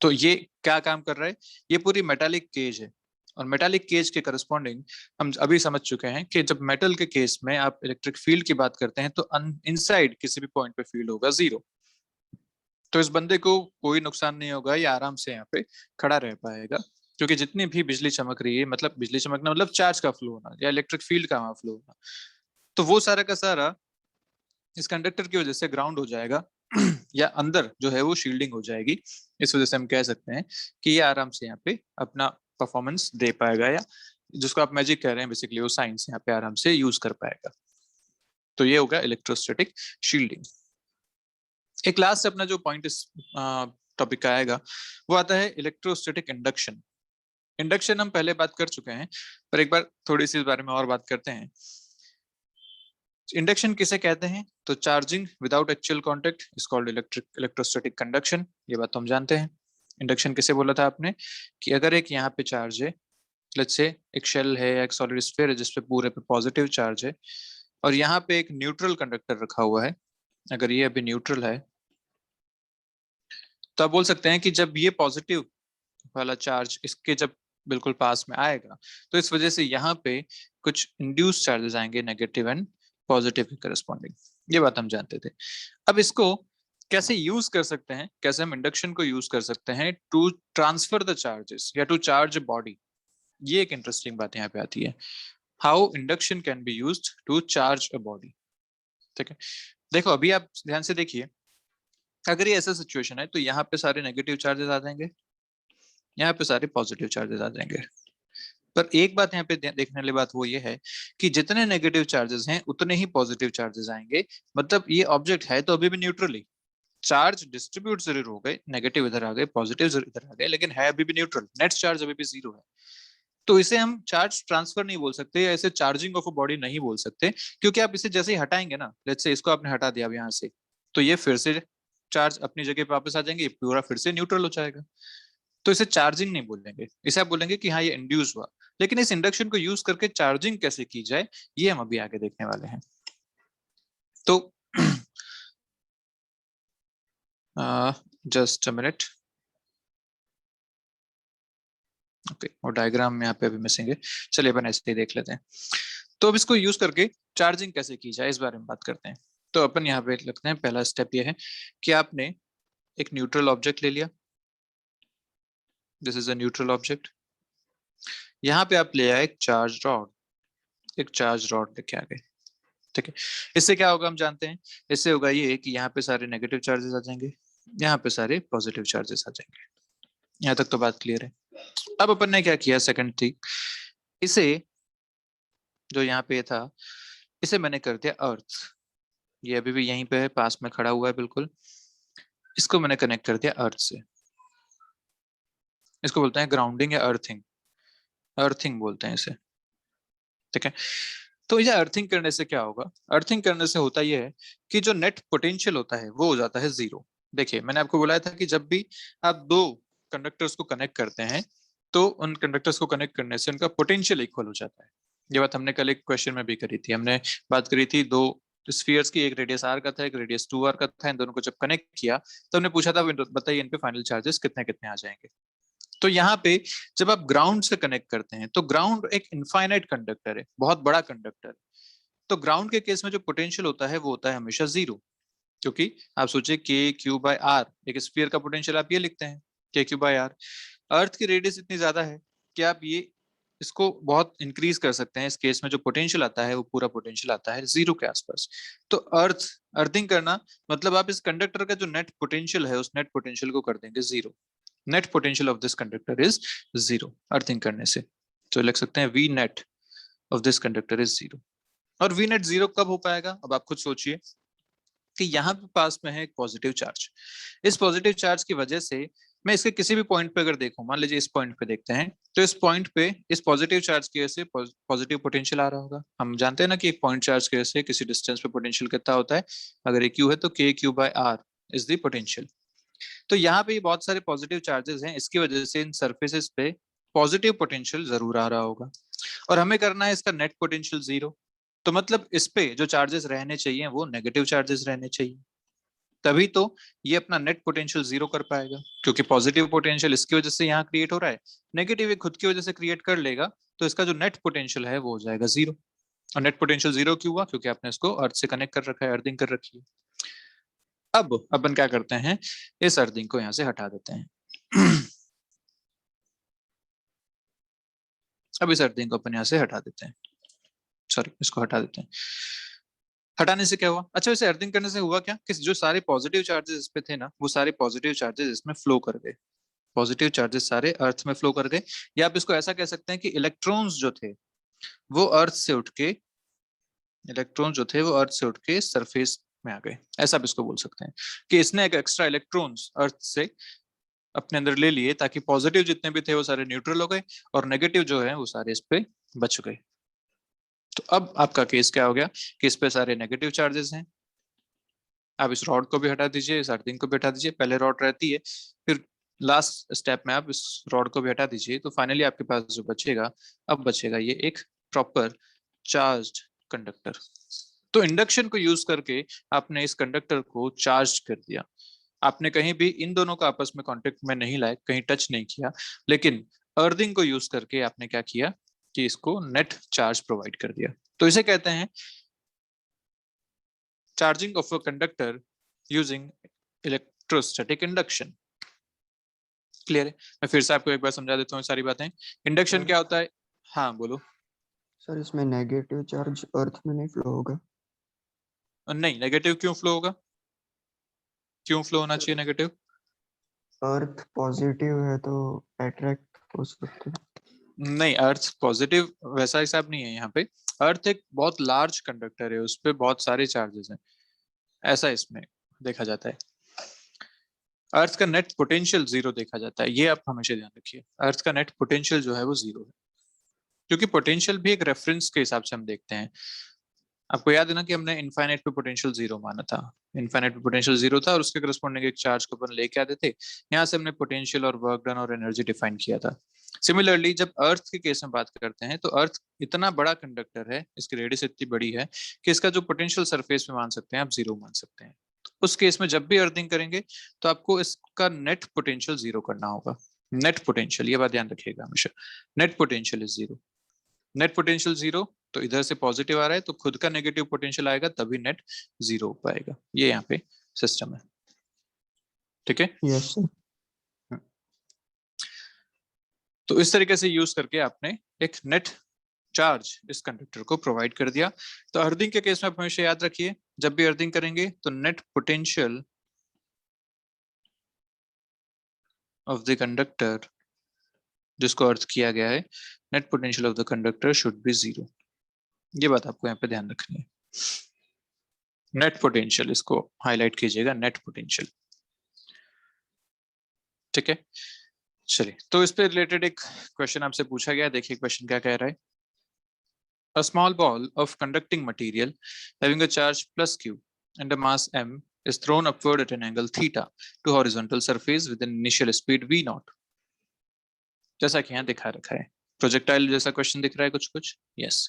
तो ये क्या काम कर रहा है, ये पूरी मेटालिक केज है और मेटालिक केज के करस्पॉन्डिंग हम अभी समझ चुके हैं कि जब मेटल के केस में आप इलेक्ट्रिक फील्ड की बात करते हैं तो इनसाइड किसी भी पॉइंट पे फील्ड होगा जीरो। तो इस बंदे को कोई नुकसान नहीं होगा, ये आराम से यहाँ पे खड़ा रह पाएगा, क्योंकि जितनी भी बिजली चमक रही है, मतलब बिजली चमकना मतलब चार्ज का फ्लो होना या इलेक्ट्रिक फील्ड का वहां फ्लो होना, तो वो सारा का सारा इस कंडक्टर की वजह से ग्राउंड हो जाएगा या अंदर जो है वो शील्डिंग हो जाएगी। इस वजह से हम कह सकते हैं कि ये आराम से यहाँ पे अपना परफॉर्मेंस दे पाएगा, या जिसको आप मैजिक कह रहे हैं बेसिकली, वो साइंस यहाँ पे आराम से यूज कर पाएगा। तो ये होगा इलेक्ट्रोस्टैटिक शील्डिंग। एक लास्ट अपना जो पॉइंट इस टॉपिक का आएगा वो आता है इलेक्ट्रोस्टैटिक इंडक्शन। इंडक्शन हम पहले बात कर चुके हैं, पर एक बार थोड़ी सी इस बारे में और बात करते हैं। इंडक्शन किसे कहते हैं, तो charging without actual contact is called electrostatic conduction, ये बात तो हम जानते हैं। इंडक्शन किसे बोला था आपने, कि अगर एक यहाँ पे चार्ज है, लेट्स से एक शेल है या एक सॉलिड स्फीयर है जिसपे पूरे पे पॉजिटिव चार्ज है, और यहाँ पे एक न्यूट्रल कंडक्टर रखा हुआ है, अगर ये अभी न्यूट्रल है, तो आप बोल सकते हैं कि जब ये पॉजिटिव वाला चार्ज इसके जब बिल्कुल पास में आएगा, तो इस वजह से यहाँ पे कुछ इंड्यूस चार्जेस आएंगे नेगेटिव एंड पॉजिटिव के करस्पॉन्डिंग, ये बात हम जानते थे। अब इसको कैसे यूज कर सकते हैं, कैसे हम इंडक्शन को यूज कर सकते हैं टू ट्रांसफर द चार्जेस या टू चार्ज बॉडी, ये एक इंटरेस्टिंग बात यहाँ पे आती है। How induction can be used to charge a body. ठीक है, देखो अभी आप ध्यान से देखिए, अगर ये ऐसा सिचुएशन है तो यहाँ पे सारे नेगेटिव चार्जेस आ जाएंगे, यहाँ पे सारे पॉजिटिव चार्जेस आ जाएंगे। पर एक बात यहाँ पे देखने वाली बात वो ये है कि जितने नेगेटिव चार्जेस हैं उतने ही पॉजिटिव चार्जेस आएंगे। मतलब ये ऑब्जेक्ट है तो अभी भी न्यूट्रली, चार्ज डिस्ट्रीब्यूट जरूर हो गए, नेगेटिव इधर आ गए पॉजिटिव इधर आ गए, लेकिन है अभी भी न्यूट्रल, नेट चार्ज अभी भी जीरो है। तो इसे हम चार्ज ट्रांसफर नहीं बोल सकते या इसे चार्जिंग ऑफ अ बॉडी नहीं बोल सकते, क्योंकि आप इसे जैसे ही हटाएंगे ना, लेट्स से इसको आपने हटा दिया अब यहाँ से, तो ये फिर से चार्ज अपनी जगह पे वापस आ जाएंगे, पूरा फिर से न्यूट्रल हो जाएगा। तो इसे चार्जिंग नहीं बोलेंगे, इसे आप बोलेंगे कि हाँ ये इंड्यूस हुआ। लेकिन इस इंडक्शन को यूज करके चार्जिंग कैसे की जाए, ये हम अभी आगे देखने वाले हैं। तो जस्ट अ मिनट, ओके, और डायग्राम यहाँ पे अभी मिसिंग है, चलिए अपन ऐसे ही देख लेते हैं। तो अब इसको यूज करके चार्जिंग कैसे की जाए इस बारे में बात करते हैं। तो अपन यहाँ पे लगते हैं पहला स्टेप ये है कि आपने एक न्यूट्रल ऑब्जेक्ट ले लिया, this is a neutral object. यहाँ पे आप ले आए एक चार्ज रॉड, एक चार्ज रॉड लेके आ गए। ठीक है, इससे क्या होगा हम जानते हैं, इससे होगा ये कि यहाँ पे सारे नेगेटिव चार्जेस आ जाएंगे, यहाँ पे सारे पॉजिटिव चार्जेस आ जाएंगे। यहाँ तक तो बात क्लियर है। अब अपन ने क्या किया, सेकंड थी, इसे जो यहाँ पे था इसे मैंने कर दिया अर्थ। ये अभी भी यहीं पे है, पास में खड़ा हुआ है बिल्कुल। इसको मैंने कनेक्ट कर दिया अर्थ से। इसको बोलते हैं ग्राउंडिंग या अर्थिंग। अर्थिंग बोलते हैं इसे, ठीक है। तो ये अर्थिंग करने से क्या होगा? अर्थिंग करने से होता यह है कि जो नेट पोटेंशियल होता है वो हो जाता है जीरो। देखिए मैंने आपको बोला था कि जब भी आप दो कंडक्टर्स को कनेक्ट करते हैं तो उन कंडक्टर्स को कनेक्ट करने से उनका पोटेंशियल इक्वल हो जाता है। ये बात हमने कल एक क्वेश्चन में भी करी थी। हमने बात करी थी दो स्फीयर्स की, एक रेडियस आर का था, एक रेडियस 2r का था। इन दोनों को जब कनेक्ट किया तो हमने पूछा था बताइए इन पे फाइनल चार्जेस कितने कितने आ जाएंगे। तो यहाँ पे जब आप ग्राउंड से कनेक्ट करते हैं तो ग्राउंड एक इनफाइनाइट कंडक्टर है, बहुत बड़ा कंडक्टर। तो ग्राउंड के केस में जो पोटेंशियल होता है वो होता है हमेशा जीरो, क्योंकि आप सोचिए के क्यू बाय आर, एक स्फीयर का पोटेंशियल आप ये लिखते हैं के क्यू बाय आर। अर्थ की रेडियस इतनी ज्यादा है कि आप ये इसको बहुत इंक्रीज कर सकते हैं। इस केस में जो पोटेंशियल आता है वो पूरा पोटेंशियल आता है जीरो के आसपास। तो अर्थिंग करना मतलब आप इस कंडक्टर का जो नेट पोटेंशियल है उस नेट पोटेंशियल को कर देंगे zero. Net potential of this conductor is zero earthing करने से। तो लिख सकते हैं V net of this conductor is zero. और वी नेट जीरो कब हो पाएगा? अब आप खुद सोचिए कि यहाँ पे पास में है एक पॉजिटिव चार्ज। इस पॉजिटिव चार्ज की वजह से मैं इसके किसी भी पॉइंट पे अगर देखूं, मान लीजिए इस पॉइंट पे देखते हैं, तो इस पॉइंट पे इस पॉजिटिव चार्ज की वजह से पॉजिटिव पोटेंशियल आ रहा होगा। हम जानते हैं ना कि एक पॉइंट चार्ज की वजह से किसी डिस्टेंस पे पोटेंशियल कितना होता है। अगर ये क्यू है तो k q by r is the potential. तो यहाँ पे बहुत सारे पॉजिटिव चार्जेस हैं, इसकी वजह से इन सरफेसेस पे पॉजिटिव पोटेंशियल जरूर आ रहा होगा। और हमें करना है इसका नेट पोटेंशियल जीरो। तो मतलब इस पे जो चार्जेस रहने चाहिए वो नेगेटिव चार्जेस रहने चाहिए, तभी तो ये अपना नेट पोटेंशियल जीरो कर पाएगा। क्योंकि पॉजिटिव पोटेंशियल इसकी वजह से यहाँ क्रिएट हो रहा है, नेगेटिव खुद की वजह से क्रिएट कर लेगा, तो इसका जो नेट पोटेंशियल है वो हो जाएगा जीरो। और नेट पोटेंशियल जीरो क्यों हुआ? क्योंकि आपने इसको अर्थ से कनेक्ट कर रखा है, अर्थिंग कर रखी है। अब अपन क्या करते हैं, इस अर्थिंग को यहाँ से हटा देते हैं। अब इस अर्थिंग को अपन यहाँ से हटा देते हैं, सॉरी इसको हटा देते हैं। हटाने से क्या हुआ? अच्छा, वैसे अर्थिंग करने से हुआ क्या कि जो सारे पॉजिटिव चार्जेस इस पे थे ना, वो सारे पॉजिटिव चार्जेस इसमें फ्लो कर गए। पॉजिटिव चार्जेस सारे अर्थ में फ्लो कर गए। या आप इसको ऐसा कह सकते हैं कि इलेक्ट्रॉन्स जो थे वो अर्थ से उठ के, इलेक्ट्रॉन जो थे वो अर्थ से उठ के सरफेस में आ गए। ऐसा आप इसको बोल सकते हैं कि इसने एक एक्स्ट्रा इलेक्ट्रॉन्स अर्थ से अपने अंदर ले लिए, ताकि पॉजिटिव जितने भी थे वो सारे न्यूट्रल हो गए और नेगेटिव जो है वो सारे इस पे बच गए। तो अब आपका केस क्या हो गया कि इस पे सारे नेगेटिव चार्जेस हैं। आप इस रॉड को भी हटा दीजिए, इस अर्थिंग को भी हटा दीजिए। पहले रॉड रहती है, फिर लास्ट स्टेप में आप इस रॉड को भी हटा दीजिए, तो फाइनली आपके पास जो बचेगा, अब बचेगा ये एक प्रॉपर चार्ज्ड कंडक्टर। तो इंडक्शन को यूज करके आपने इस कंडक्टर को चार्ज कर दिया। आपने कहीं भी इन दोनों को आपस में कांटेक्ट में नहीं लाए, कहीं टच नहीं किया, लेकिन अर्थिंग को यूज करके आपने क्या किया कि इसको नेट चार्ज प्रोवाइड कर दिया। तो इसे कहते हैं charging of a conductor using electrostatic induction. Clear है? मैं फिर से आपको एक बार समझा देता हूँ सारी बातें। इंडक्शन क्या होता है? हाँ बोलो। सर इसमें नेगेटिव चार्ज अर्थ में नहीं फ्लो होगा? नहीं, नेगेटिव क्यों फ्लो होगा? क्यों फ्लो होना चाहिए नेगेटिव? अर्थ पॉजिटिव है तो अट्रैक्ट हो सकते हैं। नहीं, अर्थ पॉजिटिव वैसा हिसाब नहीं है यहाँ पे। अर्थ एक बहुत लार्ज कंडक्टर है, उस पर बहुत सारे चार्जेस हैं, ऐसा इसमें देखा जाता है। अर्थ का नेट पोटेंशियल जीरो देखा जाता है, ये आप हमेशा ध्यान रखिए। अर्थ का नेट पोटेंशियल जो है वो जीरो है, क्योंकि पोटेंशियल भी एक रेफरेंस के हिसाब से हम देखते हैं। आपको याद है ना कि हमने इनफाइनाइट पे पोटेंशियल जीरो माना था। इनफाइनाइट पे पोटेंशियल जीरो था और उसके करस्पॉन्डिंग एक चार्ज को अपन लेके आते थे। यहाँ से हमने पोटेंशियल और वर्क डन और एनर्जी डिफाइन किया था। सिमिलरली जब अर्थ के केस में बात करते हैं तो अर्थ इतना बड़ा कंडक्टर है, इसकी रेडियस इतनी बड़ी है कि इसका जो पोटेंशियल सरफेस में मान सकते हैं आप जीरो मान सकते हैं। तो उस केस में जब भी अर्थिंग करेंगे तो आपको इसका नेट पोटेंशियल जीरो करना होगा। नेट पोटेंशियल, ये बात ध्यान रखिएगा हमेशा, net potential is zero. Net potential zero, तो इधर से पॉजिटिव आ रहा है तो खुद का नेगेटिव पोटेंशियल आएगा, तभी नेट जीरो हो पाएगा। ये यहाँ पे सिस्टम है, ठीक है। Yes sir. तो इस तरीके से यूज करके आपने एक नेट चार्ज इस कंडक्टर को प्रोवाइड कर दिया। तो अर्थिंग के केस में आप हमेशा याद रखिए, जब भी अर्थिंग करेंगे तो net potential of the conductor जिसको अर्थ किया गया है, net potential of the conductor should be zero. ये बात आपको यहाँ पे ध्यान रखनी है। नेट पोटेंशियल, इसको हाईलाइट कीजिएगा, नेट पोटेंशियल। ठीक है, चलिए तो इस पे रिलेटेड एक क्वेश्चन आपसे पूछा गया, देखिए क्वेश्चन क्या कह रहा है। A small ball of conducting material having a charge plus q and a mass m is thrown upward at an angle theta to horizontal surface with an initial speed v naught, जैसा कि यहाँ दिखा रखा है। Projectile जैसा question दिख रहा है कुछ कुछ। Yes,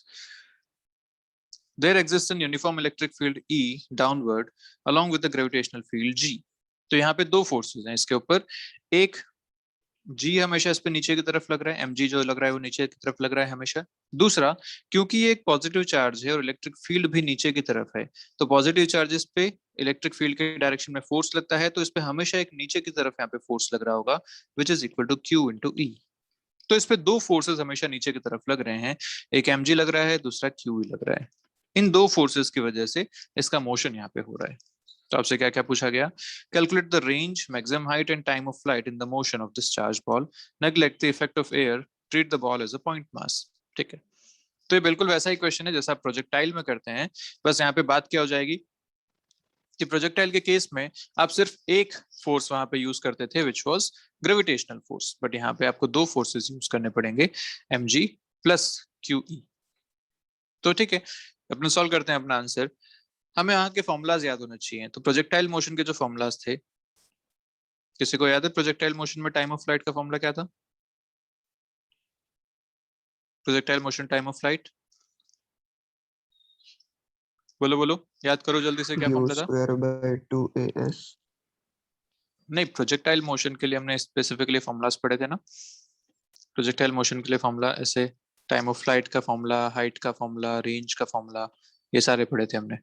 there exists an uniform electric field E downward along with the gravitational field G। तो यहाँ पे दो फोर्सेस हैं इसके ऊपर, एक जी हमेशा इस पे नीचे की तरफ लग रहा है, mg जो लग रहा है वो नीचे की तरफ लग रहा है हमेशा। दूसरा, क्योंकि ये एक पॉजिटिव चार्ज है और इलेक्ट्रिक फील्ड भी नीचे की तरफ है, तो पॉजिटिव चार्जेस पे इलेक्ट्रिक फील्ड के डायरेक्शन में फोर्स लगता है, तो इस पे हमेशा एक नीचे की तरफ यहाँ पे फोर्स लग रहा होगा, which is equal to q into E. तो इस पे दो फोर्सेस हमेशा नीचे की तरफ लग रहे हैं, एक mg लग रहा है, दूसरा क्यू लग रहा है। इन दो फोर्सेस की वजह से इसका मोशन यहाँ पे हो रहा है। तो आपसे क्या क्या पूछा गया, calculate the range, maximum height and time of flight in the motion of this charge ball, neglect the effect of air, treat the ball as a point mass. ठीक है, तो ये बिल्कुल वैसा ही क्वेश्चन है जैसा प्रोजेक्टाइल में करते हैं, बस यहाँ पे बात क्या हो जाएगी कि प्रोजेक्टाइल के केस में आप सिर्फ एक फोर्स वहां पे यूज करते थे which was gravitational force, but यहाँ पे आपको दो फोर्सेस यूज करने पड़ेंगे, mg प्लस QE। तो ठीक है, अपने सॉल्व करते हैं अपना आंसर। हमें यहाँ के फॉर्मुलाज याद होने चाहिए। तो प्रोजेक्टाइल मोशन के जो फॉर्मुलाज थे, किसी को याद है प्रोजेक्टाइल मोशन में टाइम ऑफ फ्लाइट का फॉर्मूला क्या था? Projectile motion time of flight, बोलो बोलो, याद करो जल्दी से, क्या u फॉर्मूला था? square by 2as। नहीं, प्रोजेक्टाइल मोशन के लिए हमने स्पेसिफिकली फॉर्मुलाज पढ़े थे ना। प्रोजेक्टाइल मोशन के लिए फॉर्मूला ऐसे, टाइम ऑफ फ्लाइट का फॉर्मूला, हाइट का फॉर्मूला, रेंज का फॉर्मूला, ये सारे पढ़े थे हमने।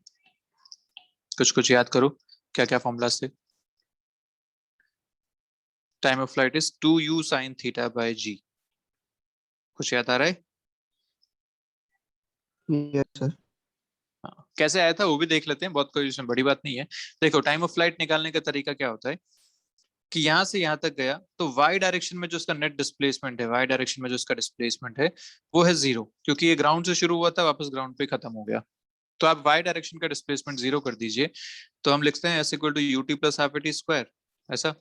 कुछ कुछ याद करो, क्या क्या फॉर्मूलाज थे? Time of flight is 2u sin theta by g। कुछ याद आ रहा है? Yes sir. हाँ, कैसे आया था वो भी देख लेते हैं, बहुत कोई इसमें बड़ी बात नहीं है। देखो, टाइम ऑफ फ्लाइट निकालने का तरीका क्या होता है कि यहाँ से यहाँ तक गया तो y डायरेक्शन में जो इसका नेट डिस्प्लेसमेंट है, y डायरेक्शन में जो इसका डिस्प्लेसमेंट है वो है 0, क्योंकि ये ग्राउंड से शुरू हुआ था, वापस ग्राउंड पे खत्म हो गया। तो आप y डायरेक्शन का डिस्प्लेसमेंट 0 कर दीजिए, तो हम लिखते हैं s equal to ut plus half a t square. ऐसा,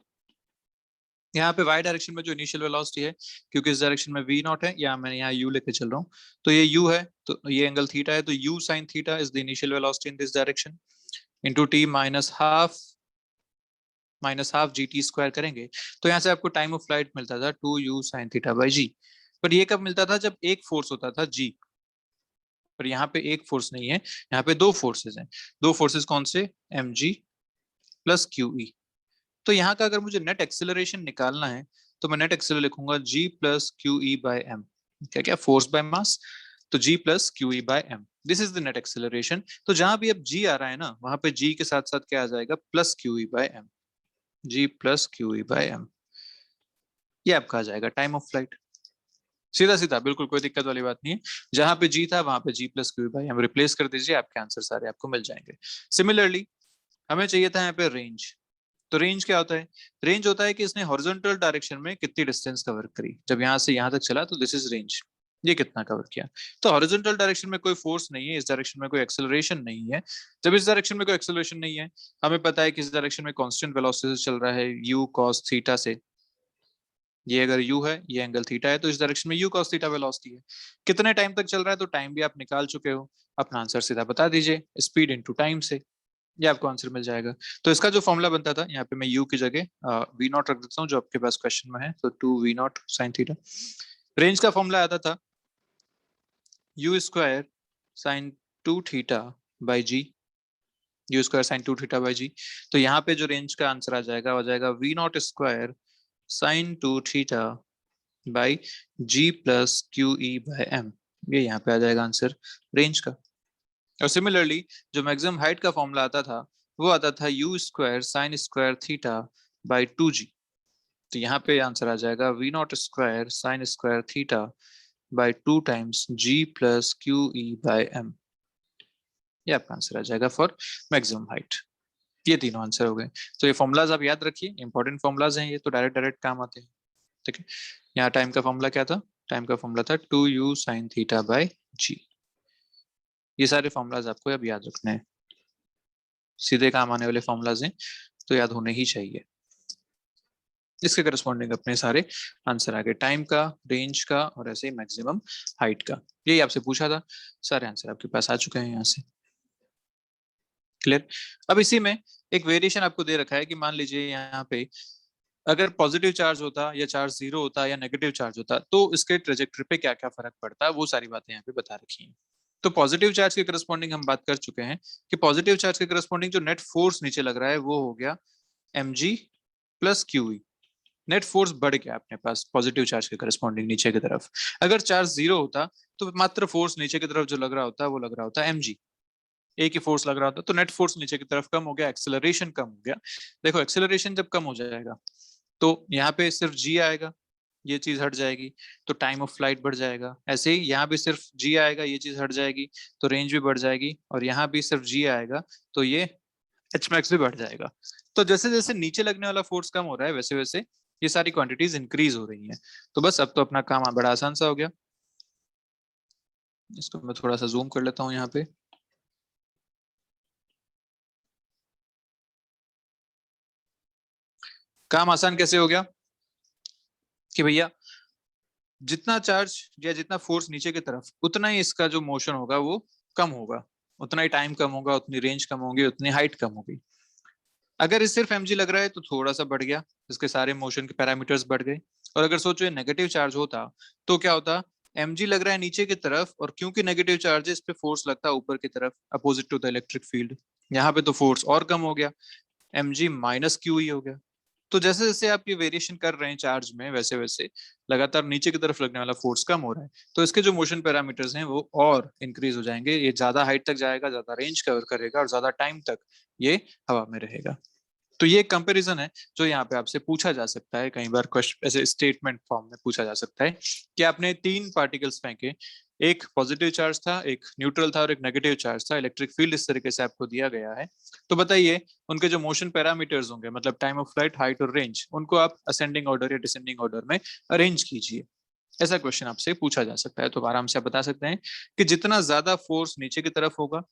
यहाँ पे y डायरेक्शन में जो इनिशियल वेलोसिटी है, क्योंकि इस डायरेक्शन में v नॉट है, या मैं यहाँ u लेके चल रहा हूँ, तो ये u है, तो ये एंगल थीटा है, तो u sin theta is the initial velocity in this direction into t minus half G T square करेंगे, तो यहाँ से आपको टाइम ऑफ फ्लाइट मिलता था 2u sin थीटा बाई जी। पर ये कब मिलता था? जब एक फोर्स होता था g, पर यहाँ पे एक फोर्स नहीं है, यहाँ पे दो फोर्सेस हैं। दो फोर्सेस कौन से? mg plus QE। तो यहाँ का अगर मुझे नेट एक्सेलरेशन निकालना है, तो मैं नेट एक्सेलरेशन लिखूंगा g plus QE by m। क्या क्या? फोर्स बाय मास, तो g plus QE by m, this is the net acceleration. तो जहां भी अब g आ रहा है ना, वहां पे g के साथ साथ क्या आ जाएगा? Plus QE by m, g plus QE by m। ये आपका आ जाएगा टाइम ऑफ फ्लाइट, सीधा सीधा, बिल्कुल कोई दिक्कत वाली बात नहीं है। जहां पे जी था वहां पे जी प्लस क्यू बाई हम रिप्लेस कर दीजिए, आपके आंसर सारे आपको मिल जाएंगे। सिमिलरली हमें चाहिए था यहाँ पे रेंज। तो रेंज क्या होता है? रेंज होता है कि इसने हॉरिजॉन्टल डायरेक्शन में कितनी डिस्टेंस कवर करी, जब यहाँ से यहाँ तक चला तो दिस इज रेंज, ये कितना कवर किया। तो हॉरिजॉन्टल डायरेक्शन में कोई फोर्स नहीं है, इस डायरेक्शन में कोई एक्सेलरेशन नहीं है। जब इस डायरेक्शन में कोई एक्सेलरेशन नहीं है, हमें पता है कि इस डायरेक्शन में कांस्टेंट वेलोसिटी से चल रहा है u cos थीटा से। ये अगर u है, ये एंगल थीटा है, तो इस डायरेक्शन में u cos थीटा वेलोसिटी है। कितने टाइम तक चल रहा है, तो टाइम भी आप निकाल चुके हो, अपना आंसर सीधा बता दीजिए, स्पीड इनटू टाइम से, ये आपको आंसर मिल जाएगा। तो इसका जो फॉर्मूला बनता था, यहाँ पे मैं u की जगह v नॉट रख देता हूँ जो आपके पास क्वेश्चन में है, तो 2v not sine theta. Range का फॉर्मूला आता था u square sine 2 theta by g, u square sine 2 theta by g. तो यहाँ पे जो रेंज का आंसर आ जाएगा, हो जाएगा v naught square sine 2 theta by g plus q e by m. ये यहाँ पे आ जाएगा आंसर रेंज का। और सिमिलरली जो मैक्सिमम हाइट का फॉर्मूला आता था, वो आता था u square sine square theta by 2g। तो यहाँ पे आंसर आ जाएगा v naught square sine square theta by 2 times g plus q e by m. ये आपका आंसर आ जाएगा फॉर मैक्सिमम हाइट। ये तीनों आंसर हो गए। तो ये फॉर्मुलाज आप याद रखिए, इंपॉर्टेंट फॉर्मुलाज हैं ये, तो डायरेक्ट डायरेक्ट काम आते हैं। ठीक है, यहाँ टाइम का फॉर्मूला क्या था? टाइम का फॉर्मूला था 2u sin थीटा बाई जी। ये सारे फॉर्मूलाज आपको अब याद रखने हैं। सीधे काम आने वाले फॉर्मूलाज हैं, तो याद होने ही चाहिए। इसके करस्पॉन्डिंग अपने सारे आंसर आ गए, टाइम का, रेंज का और ऐसे मैक्सिमम हाइट का। यही आपसे पूछा था, सारे आंसर आपके पास आ चुके हैं यहाँ से। क्लियर। अब इसी में एक वेरिएशन आपको दे रखा है कि मान लीजिए यहाँ पे अगर पॉजिटिव चार्ज होता या चार्ज जीरो होता या नेगेटिव चार्ज होता तो इसके ट्रेजेक्टरी पे क्या क्या फर्क पड़ता, वो सारी बातें यहाँ पे बता रखी हैं। तो पॉजिटिव चार्ज के करस्पॉन्डिंग हम बात कर चुके हैं कि पॉजिटिव चार्ज के करस्पॉन्डिंग जो नेट फोर्स नीचे लग रहा है वो हो गया mg plus QE। Net force बढ़ गया अपने पास पॉजिटिव चार्ज के करस्पॉन्डिंग नीचे की तरफ। अगर चार्ज जीरो होता तो मात्र फोर्स नीचे की तरफ जो लग रहा होता वो लग रहा होता mg, एक ही फोर्स लग रहा होता, तो नेट फोर्स नीचे की तरफ कम हो गया, एक्सेलरेशन कम हो गया। देखो एक्सेलरेशन जब कम हो जाएगा तो यहाँ पे सिर्फ g आएगा, ये चीज हट जाएगी, तो टाइम ऑफ फ्लाइट बढ़ जाएगा। ऐसे ही यहाँ भी सिर्फ g आएगा, ये चीज हट जाएगी, तो रेंज भी बढ़ जाएगी। और यहाँ भी सिर्फ g आएगा तो ये एच मैक्स भी बढ़ जाएगा। तो जैसे जैसे नीचे लगने वाला फोर्स कम हो रहा है वैसे वैसे ये सारी क्वांटिटीज इंक्रीज हो रही हैं। तो बस अब तो अपना काम बड़ा आसान सा हो गया। इसको मैं थोड़ा सा जूम कर लेता हूँ यहाँ पे। काम आसान कैसे हो गया कि भैया जितना चार्ज या जितना फोर्स नीचे की तरफ उतना ही इसका जो मोशन होगा वो कम होगा, उतना ही टाइम कम होगा, उतनी रेंज कम होगी, उतनी हाइट कम होगी। अगर इस सिर्फ mg लग रहा है तो थोड़ा सा बढ़ गया, इसके सारे मोशन के पैरामीटर्स बढ़ गए। और अगर सोचो ये नेगेटिव चार्ज होता तो क्या होता, mg लग रहा है नीचे की तरफ और क्योंकि नेगेटिव चार्ज है इस पे फोर्स लगता है ऊपर की तरफ opposite to the electric field. यहाँ पे तो फोर्स और कम हो गया, mg माइनस QE हो गया। तो जैसे जैसे आप ये वेरिएशन कर रहे हैं चार्ज में वैसे वैसे लगातार नीचे की तरफ लगने वाला फोर्स कम हो रहा है, तो इसके जो मोशन पैरामीटर्स हैं वो और इंक्रीज हो जाएंगे, ये ज्यादा हाइट तक जाएगा, ज्यादा रेंज कवर करेगा और ज्यादा टाइम तक ये हवा में रहेगा। तो ये कंपैरिजन है जो यहाँ पे आपसे पूछा जा सकता है, कई बार क्वेश्चन ऐसे स्टेटमेंट फॉर्म में पूछा जा सकता है कि आपने तीन पार्टिकल्स फेंके, एक पॉजिटिव चार्ज था, एक न्यूट्रल था और एक नेगेटिव चार्ज था, इलेक्ट्रिक फील्ड इस तरीके से आपको दिया गया है। तो बताइए उनके जो मोशन पैरामीटर्स होंगे मतलब टाइम ऑफ फ्लाइट, हाइट और रेंज, उनको आप असेंडिंग ऑर्डर या डिसेंडिंग ऑर्डर में अरेंज कीजिए। ऐसा क्वेश्चन आपसे पूछा जा सकता है। तो आराम से आप बता सकते हैं कि जितना ज्यादा फोर्स नीचे की तरफ होगा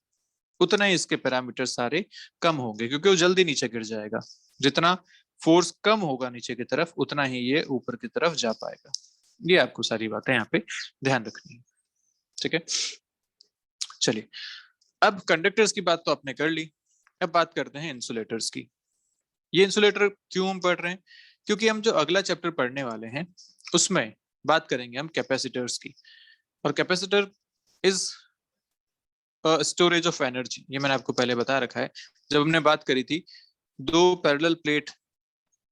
उतना ही इसके पैरामीटर सारे कम होंगे क्योंकि वो जल्दी नीचे गिर जाएगा। जितना फोर्स कम होगा नीचे की तरफ उतना ही ये ऊपर की तरफ जा पाएगा। ये आपको सारी बातें यहाँ पे ध्यान रखनी है। ठीक है, चलिए अब कंडक्टर्स की बात तो आपने कर ली, अब बात करते हैं इंसुलेटर्स की। ये इंसुलेटर क्यों हम पढ़ रहे हैं, क्योंकि हम जो अगला चैप्टर पढ़ने वाले हैं उसमें बात करेंगे हम कैपेसिटर्स की। और capacitor is storage of energy, ये मैंने आपको पहले बता रखा है। जब हमने बात करी थी दो पैरेलल प्लेट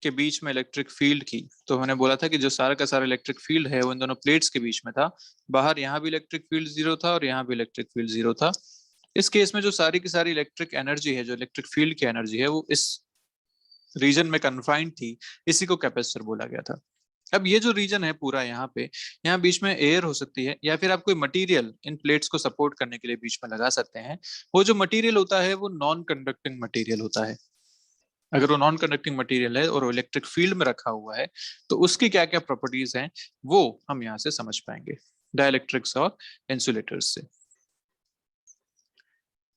के बीच में इलेक्ट्रिक फील्ड की, तो हमने बोला था कि जो सारा का सारा इलेक्ट्रिक फील्ड है वो इन दोनों प्लेट्स के बीच में था। बाहर यहाँ भी इलेक्ट्रिक फील्ड जीरो था और यहाँ भी इलेक्ट्रिक फील्ड जीरो था। इस केस में जो सारी की सारी इलेक्ट्रिक एनर्जी है, जो इलेक्ट्रिक फील्ड की एनर्जी है, वो इस रीजन में कन्फाइंड थी, इसी को कैपेसिटर बोला गया था। अब ये जो रीजन है पूरा यहाँ पे, यहाँ बीच में एयर हो सकती है या फिर आप कोई मटेरियल इन प्लेट्स को सपोर्ट करने के लिए बीच में लगा सकते हैं। वो जो मटेरियल होता है वो नॉन कंडक्टिंग मटेरियल होता है। अगर वो नॉन कंडक्टिंग मटेरियल है और वो इलेक्ट्रिक फील्ड में रखा हुआ है तो उसकी क्या क्या प्रॉपर्टीज हैं वो हम यहाँ से समझ पाएंगे डाइलेक्ट्रिक्स और इंसुलेटर्स से।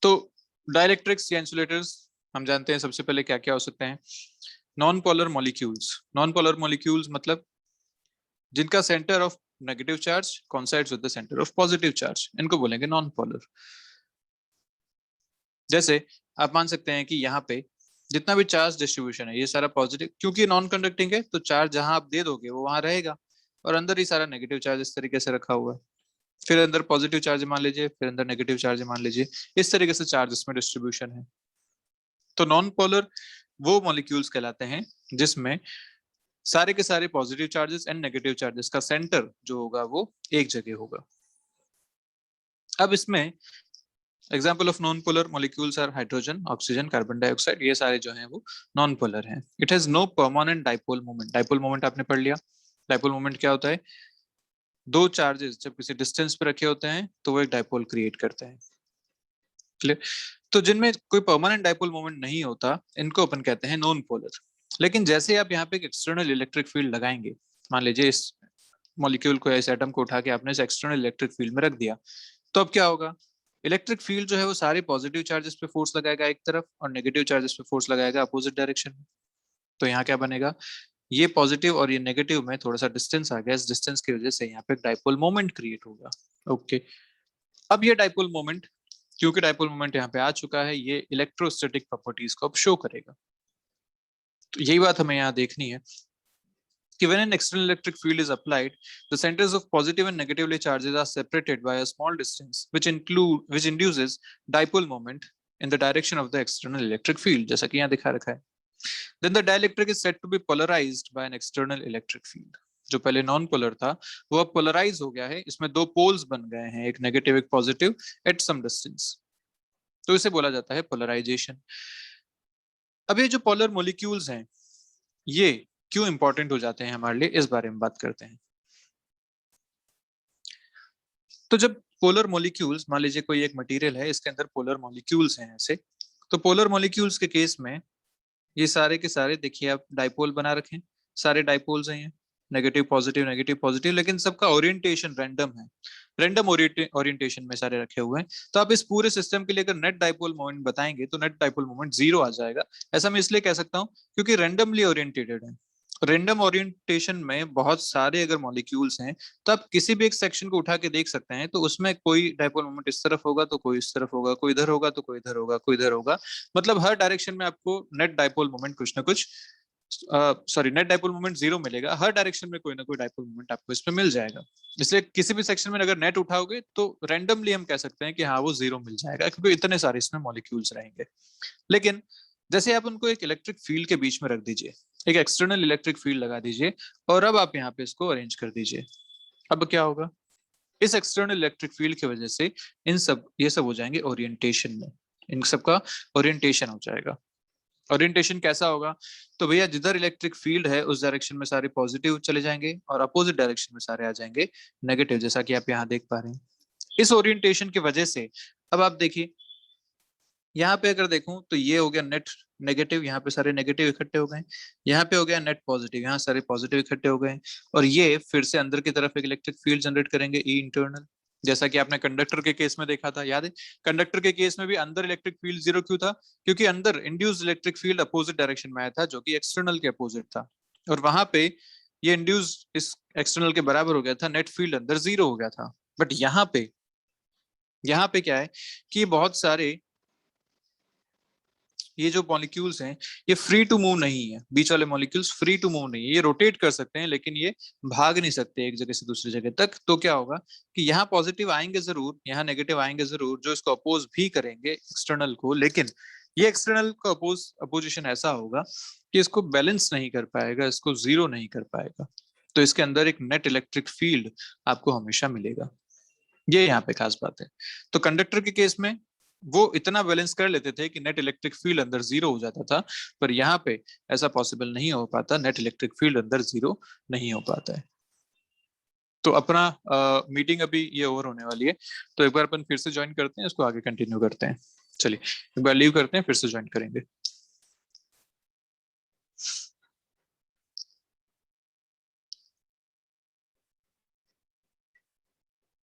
तो डाइलेक्ट्रिक्स या इंसुलेटर्स हम जानते हैं सबसे पहले क्या क्या हो सकते हैं। Non polar molecules, non polar molecules मतलब जिनका centre of negative charge coincides with the centre of positive charge, इनको बोलेंगे नॉन पोलर। जैसे आप मान सकते हैं कि यहाँ पे जितना भी चार्ज डिस्ट्रीब्यूशन है ये सारा पॉजिटिव, क्योंकि नॉन कंडक्टिंग है तो चार्ज जहां आप दे दोगे वो वहां रहेगा, और अंदर ही सारा नेगेटिव चार्ज इस तरीके से रखा हुआ है। फिर अंदर पॉजिटिव चार्ज मान लीजिए, फिर अंदर नेगेटिव चार्ज मान लीजिए, इस तरीके से चार्ज इसमें डिस्ट्रीब्यूशन है। तो नॉन पोलर वो मॉलिक्यूल्स कहलाते हैं जिसमें सारे के सारे positive charges and negative charges का सेंटर जो होगा वो एक जगह होगा। अब इसमें example of non polar molecules are hydrogen, oxygen, carbon dioxide, ये सारे जो हैं वो नॉन पोलर हैं। It has no permanent dipole moment. Dipole moment आपने पढ़ लिया। डाइपोल मोमेंट क्या होता है, दो चार्जेस जब किसी डिस्टेंस पे रखे होते हैं तो वो एक डाइपोल क्रिएट करते हैं। क्लियर। तो जिनमें कोई परमानेंट डाइपोल मोमेंट नहीं होता इनको अपन कहते हैं नॉन पोलर। लेकिन जैसे आप यहाँ पे एक एक्सटर्नल इलेक्ट्रिक फील्ड लगाएंगे, मान लीजिए इस मॉलिक्यूल को, इस एटम को उठा के आपने इस एक्सटर्नल इलेक्ट्रिक फील्ड में रख दिया, तो अब क्या होगा, इलेक्ट्रिक फील्ड जो है वो सारे पॉजिटिव चार्जेस पे फोर्स लगाएगा एक तरफ और नेगेटिव चार्जेस पे फोर्स लगाएगा अपोजिट डायरेक्शन में। तो यहाँ क्या बनेगा, ये पॉजिटिव और ये नेगेटिव में थोड़ा सा डिस्टेंस आ गया, इस डिस्टेंस की वजह से यहाँ पे डाइपोल मोमेंट क्रिएट होगा। ओके, अब ये डाइपोल मोमेंट, क्योंकि डाइपोल मोमेंट यहाँ पे आ चुका है, ये इलेक्ट्रोस्टैटिक प्रॉपर्टीज को अब शो करेगा। तो यही बात हमें यहाँ देखनी है कि when an external electric field is applied, the centers of positive and negatively charges are separated by a small distance, which induces dipole moment in the direction of the external electric field, जैसा कि यहाँ दिखा रखा है। Then the dielectric is said to be polarized by an external electric field. जो पहले non polar था वो अब पोलराइज हो गया है, इसमें दो पोल्स बन गए हैं, एक नेगेटिव एक पॉजिटिव एट सम डिस्टेंस, तो इसे बोला जाता है पोलराइजेशन। अब ये जो पोलर मॉलिक्यूल्स हैं ये क्यों इंपॉर्टेंट हो जाते हैं हमारे लिए, इस बारे में बात करते हैं। तो जब पोलर मॉलिक्यूल्स, मान लीजिए कोई एक मटेरियल है, इसके अंदर पोलर मॉलिक्यूल्स हैं ऐसे, तो पोलर मॉलिक्यूल्स के केस में ये सारे के सारे देखिए आप डाइपोल बना रखें, सारे डाइपोल्स हैं, नेगेटिव पॉजिटिव, लेकिन सबका ओरिएंटेशन रैंडम है, रैंडम ओरिएंटेशन में सारे रखे हुए हैं। तो आप इस पूरे सिस्टम के लिए अगर नेट डाइपोल मोमेंट बताएंगे तो नेट डाइपोल मोमेंट 0 आ जाएगा। ऐसा मैं इसलिए कह सकता हूँ क्योंकि रैंडमली ओरिएंटेटेड है। रैंडम ओरिएंटेशन में बहुत सारे अगर मॉलिक्यूल्स हैं तो आप किसी भी एक सेक्शन को उठा के देख सकते हैं, तो उसमें कोई डाइपोल मोमेंट इस तरफ होगा तो कोई इस तरफ होगा, कोई इधर होगा तो कोई इधर होगा, कोई इधर होगा, मतलब हर डायरेक्शन में आपको नेट डाइपोल मोमेंट कुछ ना कुछ, नेट डाइपोल मोमेंट 0 मिलेगा, हर डायरेक्शन में कोई ना कोई डाइपोल मोमेंट आपको इसमें मिल जाएगा। इसलिए किसी भी सेक्शन में अगर नेट उठाओगे तो रैंडमली हम कह सकते हैं कि हाँ वो 0 मिल जाएगा, क्योंकि इतने सारे इसमें मॉलिक्यूल्स रहेंगे। लेकिन जैसे आप उनको एक इलेक्ट्रिक फील्ड के बीच में रख दीजिए, एक एक्सटर्नल इलेक्ट्रिक फील्ड लगा दीजिए और अब आप यहाँ पे इसको अरेंज कर दीजिए, अब क्या होगा, इस एक्सटर्नल इलेक्ट्रिक फील्ड की वजह से ये सब हो जाएंगे ओरिएंटेशन में, इन सब का ओरिएंटेशन हो जाएगा। ओरिएंटेशन कैसा होगा, तो भैया जिधर इलेक्ट्रिक फील्ड है उस डायरेक्शन में सारे पॉजिटिव चले जाएंगे और अपोजिट डायरेक्शन में सारे आ जाएंगे नेगेटिव, जैसा कि आप यहाँ देख पा रहे हैं। इस ओरिएंटेशन की वजह से अब आप देखिए यहाँ पे अगर देखूं तो ये हो गया नेट नेगेटिव, यहाँ पे सारे नेगेटिव इकट्ठे हो गए, यहाँ पे हो गया नेट पॉजिटिव, यहाँ सारे पॉजिटिव इकट्ठे हो गए, और ये फिर से अंदर की तरफ एक इलेक्ट्रिक फील्ड जनरेट करेंगे ई इंटरनल, जैसा कि आपने कंडक्टर के केस में देखा था, याद है? कंडक्टर के केस में भी अंदर इलेक्ट्रिक फील्ड 0 क्यों था, क्योंकि अंदर induced electric field opposite direction में आया था जो कि एक्सटर्नल के अपोजिट था, और वहां पे ये इंड्यूस्ड इस एक्सटर्नल के बराबर हो गया था, नेट फील्ड अंदर 0 हो गया था। बट यहाँ पे क्या है कि बहुत सारे ये जो मॉलिक्यूल्स हैं ये फ्री टू मूव नहीं है, बीच वाले मॉलिक्यूल्स फ्री टू मूव नहीं है, ये रोटेट कर सकते हैं लेकिन ये भाग नहीं सकते एक जगह से दूसरी जगह तक। तो क्या होगा कि यहाँ पॉजिटिव आएंगे जरूर, यहाँ नेगेटिव आएंगे जरूर, जो इसको अपोज भी करेंगे एक्सटर्नल को, लेकिन ये एक्सटर्नल का अपोजिशन ऐसा होगा कि इसको बैलेंस नहीं कर पाएगा, इसको 0 नहीं कर पाएगा। तो इसके अंदर एक नेट इलेक्ट्रिक फील्ड आपको हमेशा मिलेगा, ये यहाँ पे खास बात है। तो कंडक्टर के केस में वो इतना बैलेंस कर लेते थे कि नेट इलेक्ट्रिक फील्ड अंदर 0 हो जाता था, पर यहाँ पे ऐसा पॉसिबल नहीं हो पाता, नेट इलेक्ट्रिक फील्ड अंदर 0 नहीं हो पाता है। तो अपना मीटिंग अभी ये ओवर होने वाली है, तो एक बार अपन फिर से ज्वाइन करते हैं, इसको आगे कंटिन्यू करते हैं। चलिए एक बार लीव करते हैं, फिर से ज्वाइन करेंगे।